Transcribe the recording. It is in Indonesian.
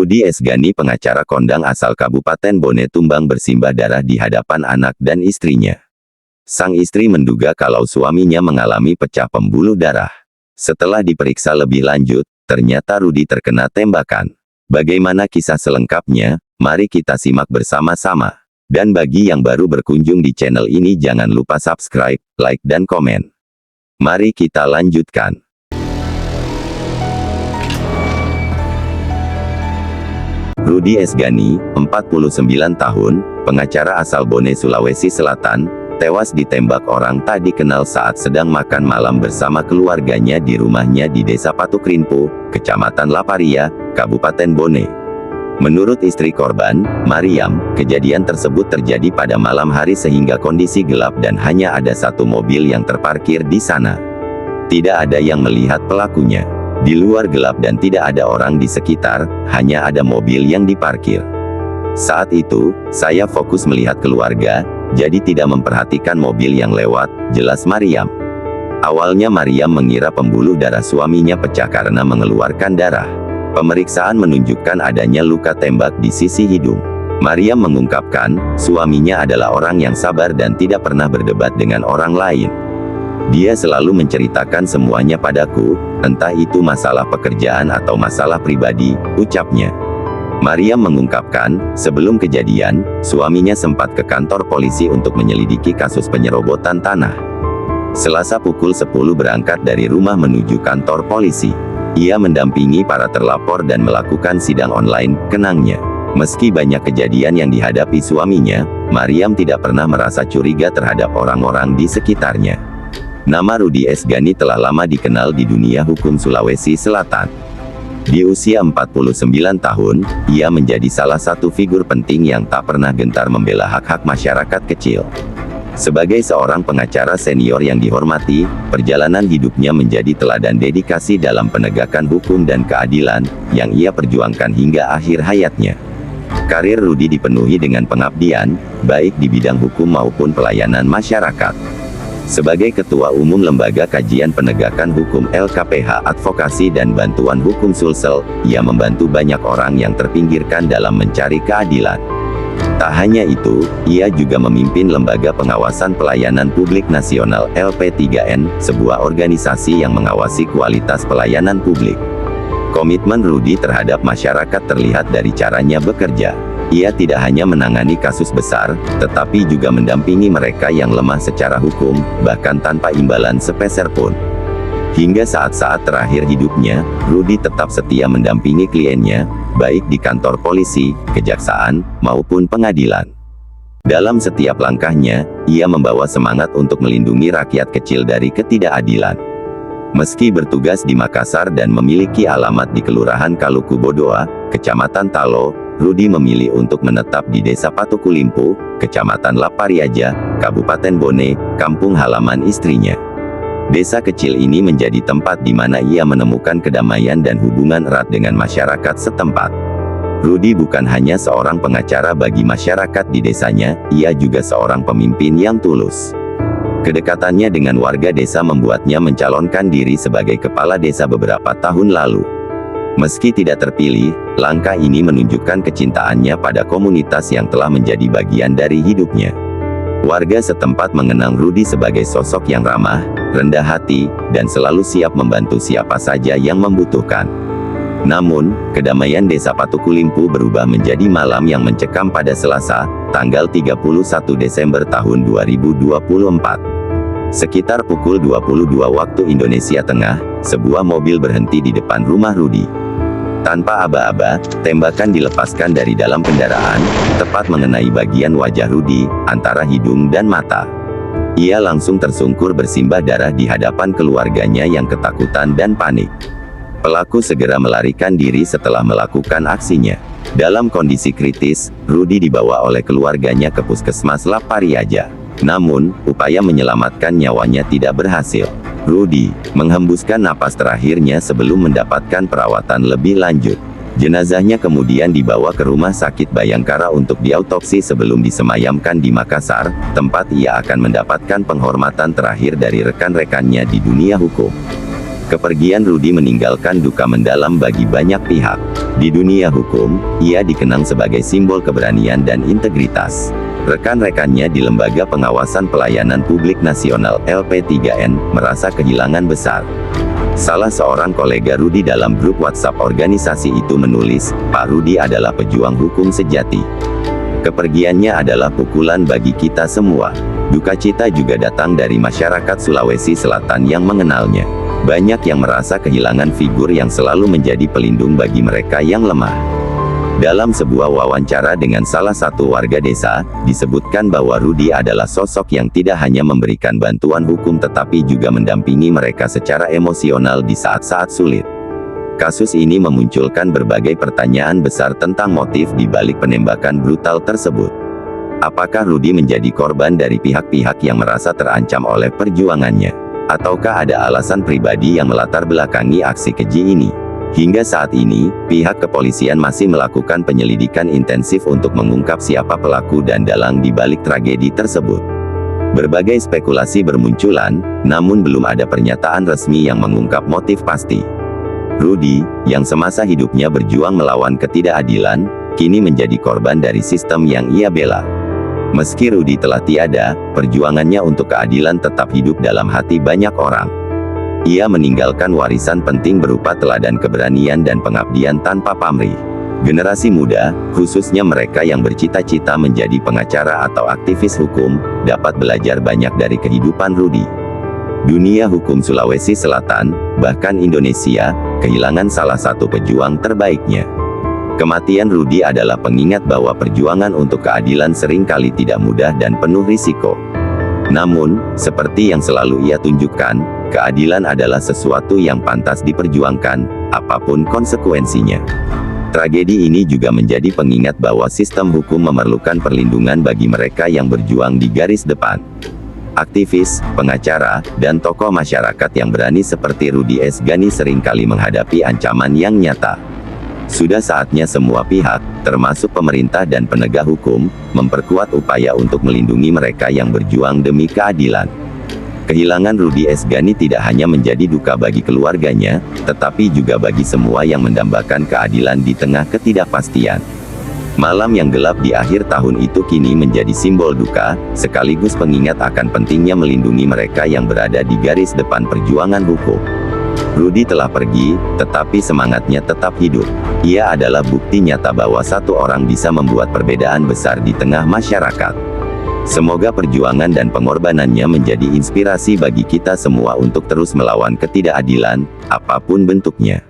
Rudi Esgani, pengacara kondang asal Kabupaten Bone tumbang bersimbah darah di hadapan anak dan istrinya. Sang istri menduga kalau suaminya mengalami pecah pembuluh darah. Setelah diperiksa lebih lanjut, ternyata Rudi terkena tembakan. Bagaimana kisah selengkapnya? Mari kita simak bersama-sama. Dan bagi yang baru berkunjung di channel ini, jangan lupa subscribe, like dan komen. Mari kita lanjutkan. Rudi Esgani, 49 tahun, pengacara asal Bone, Sulawesi Selatan, tewas ditembak orang tak dikenal saat sedang makan malam bersama keluarganya di rumahnya di Desa Patukrinpo, Kecamatan Laparia, Kabupaten Bone. Menurut istri korban, Mariam, kejadian tersebut terjadi pada malam hari sehingga kondisi gelap dan hanya ada satu mobil yang terparkir di sana. Tidak ada yang melihat pelakunya. Di luar gelap dan tidak ada orang di sekitar, hanya ada mobil yang diparkir. Saat itu, saya fokus melihat keluarga, jadi tidak memperhatikan mobil yang lewat, jelas Mariam. Awalnya Mariam mengira pembuluh darah suaminya pecah karena mengeluarkan darah. Pemeriksaan menunjukkan adanya luka tembak di sisi hidung. Mariam mengungkapkan, suaminya adalah orang yang sabar dan tidak pernah berdebat dengan orang lain. Dia selalu menceritakan semuanya padaku, entah itu masalah pekerjaan atau masalah pribadi, ucapnya. Mariam mengungkapkan, sebelum kejadian, suaminya sempat ke kantor polisi untuk menyelidiki kasus penyerobotan tanah. Selasa pukul 10 berangkat dari rumah menuju kantor polisi. Ia mendampingi para terlapor dan melakukan sidang online, kenangnya. Meski banyak kejadian yang dihadapi suaminya, Mariam tidak pernah merasa curiga terhadap orang-orang di sekitarnya. Nama Rudi Esgani telah lama dikenal di dunia hukum Sulawesi Selatan. Di usia 49 tahun, ia menjadi salah satu figur penting yang tak pernah gentar membela hak-hak masyarakat kecil. Sebagai seorang pengacara senior yang dihormati, perjalanan hidupnya menjadi teladan dedikasi dalam penegakan hukum dan keadilan, yang ia perjuangkan hingga akhir hayatnya. Karir Rudi dipenuhi dengan pengabdian, baik di bidang hukum maupun pelayanan masyarakat. Sebagai Ketua Umum Lembaga Kajian Penegakan Hukum LKPH Advokasi dan Bantuan Hukum Sulsel, ia membantu banyak orang yang terpinggirkan dalam mencari keadilan. Tak hanya itu, ia juga memimpin Lembaga Pengawasan Pelayanan Publik Nasional LP3N, sebuah organisasi yang mengawasi kualitas pelayanan publik. Komitmen Rudi terhadap masyarakat terlihat dari caranya bekerja. Ia tidak hanya menangani kasus besar, tetapi juga mendampingi mereka yang lemah secara hukum, bahkan tanpa imbalan sepeser pun. Hingga saat-saat terakhir hidupnya, Rudi tetap setia mendampingi kliennya, baik di kantor polisi, kejaksaan, maupun pengadilan. Dalam setiap langkahnya, ia membawa semangat untuk melindungi rakyat kecil dari ketidakadilan. Meski bertugas di Makassar dan memiliki alamat di Kelurahan Kaluku Bodoa, Kecamatan Talo, Rudi memilih untuk menetap di Desa Patukulimpu, Kecamatan Lapariaja, Kabupaten Bone, kampung halaman istrinya. Desa kecil ini menjadi tempat di mana ia menemukan kedamaian dan hubungan erat dengan masyarakat setempat. Rudi bukan hanya seorang pengacara bagi masyarakat di desanya, ia juga seorang pemimpin yang tulus. Kedekatannya dengan warga desa membuatnya mencalonkan diri sebagai kepala desa beberapa tahun lalu. Meski tidak terpilih, langkah ini menunjukkan kecintaannya pada komunitas yang telah menjadi bagian dari hidupnya. Warga setempat mengenang Rudi sebagai sosok yang ramah, rendah hati, dan selalu siap membantu siapa saja yang membutuhkan. Namun, kedamaian Desa Patukulimpu berubah menjadi malam yang mencekam pada Selasa, tanggal 31 Desember tahun 2024. Sekitar pukul 22 waktu Indonesia Tengah, sebuah mobil berhenti di depan rumah Rudi. Tanpa aba-aba, tembakan dilepaskan dari dalam kendaraan, tepat mengenai bagian wajah Rudi, antara hidung dan mata. Ia langsung tersungkur bersimbah darah di hadapan keluarganya yang ketakutan dan panik. Pelaku segera melarikan diri setelah melakukan aksinya. Dalam kondisi kritis, Rudi dibawa oleh keluarganya ke Puskesmas Lapariaja. Namun, upaya menyelamatkan nyawanya tidak berhasil. Rudi menghembuskan napas terakhirnya sebelum mendapatkan perawatan lebih lanjut. Jenazahnya kemudian dibawa ke Rumah Sakit Bayangkara untuk diautopsi sebelum disemayamkan di Makassar, tempat ia akan mendapatkan penghormatan terakhir dari rekan-rekannya di dunia hukum. Kepergian Rudi meninggalkan duka mendalam bagi banyak pihak. Di dunia hukum, ia dikenang sebagai simbol keberanian dan integritas. Rekan-rekannya di Lembaga Pengawasan Pelayanan Publik Nasional (LP3N) merasa kehilangan besar. Salah seorang kolega Rudi dalam grup WhatsApp organisasi itu menulis, "Pak Rudi adalah pejuang hukum sejati. Kepergiannya adalah pukulan bagi kita semua." Duka cita juga datang dari masyarakat Sulawesi Selatan yang mengenalnya. Banyak yang merasa kehilangan figur yang selalu menjadi pelindung bagi mereka yang lemah. Dalam sebuah wawancara dengan salah satu warga desa, disebutkan bahwa Rudi adalah sosok yang tidak hanya memberikan bantuan hukum tetapi juga mendampingi mereka secara emosional di saat-saat sulit. Kasus ini memunculkan berbagai pertanyaan besar tentang motif di balik penembakan brutal tersebut. Apakah Rudi menjadi korban dari pihak-pihak yang merasa terancam oleh perjuangannya? Ataukah ada alasan pribadi yang melatar belakangi aksi keji ini? Hingga saat ini, pihak kepolisian masih melakukan penyelidikan intensif untuk mengungkap siapa pelaku dan dalang di balik tragedi tersebut. Berbagai spekulasi bermunculan, namun belum ada pernyataan resmi yang mengungkap motif pasti. Rudi, yang semasa hidupnya berjuang melawan ketidakadilan, kini menjadi korban dari sistem yang ia bela. Meski Rudi telah tiada, perjuangannya untuk keadilan tetap hidup dalam hati banyak orang. Ia meninggalkan warisan penting berupa teladan keberanian dan pengabdian tanpa pamrih. Generasi muda, khususnya mereka yang bercita-cita menjadi pengacara atau aktivis hukum, dapat belajar banyak dari kehidupan Rudi. Dunia hukum Sulawesi Selatan, bahkan Indonesia, kehilangan salah satu pejuang terbaiknya. Kematian Rudi adalah pengingat bahwa perjuangan untuk keadilan seringkali tidak mudah dan penuh risiko. Namun, seperti yang selalu ia tunjukkan, keadilan adalah sesuatu yang pantas diperjuangkan, apapun konsekuensinya. Tragedi ini juga menjadi pengingat bahwa sistem hukum memerlukan perlindungan bagi mereka yang berjuang di garis depan. Aktivis, pengacara, dan tokoh masyarakat yang berani seperti Rudi Esgani seringkali menghadapi ancaman yang nyata. Sudah saatnya semua pihak, termasuk pemerintah dan penegak hukum, memperkuat upaya untuk melindungi mereka yang berjuang demi keadilan. Kehilangan Rudi Esgani tidak hanya menjadi duka bagi keluarganya, tetapi juga bagi semua yang mendambakan keadilan di tengah ketidakpastian. Malam yang gelap di akhir tahun itu kini menjadi simbol duka, sekaligus pengingat akan pentingnya melindungi mereka yang berada di garis depan perjuangan hukum. Rudi telah pergi, tetapi semangatnya tetap hidup. Ia adalah bukti nyata bahwa satu orang bisa membuat perbedaan besar di tengah masyarakat. Semoga perjuangan dan pengorbanannya menjadi inspirasi bagi kita semua untuk terus melawan ketidakadilan, apapun bentuknya.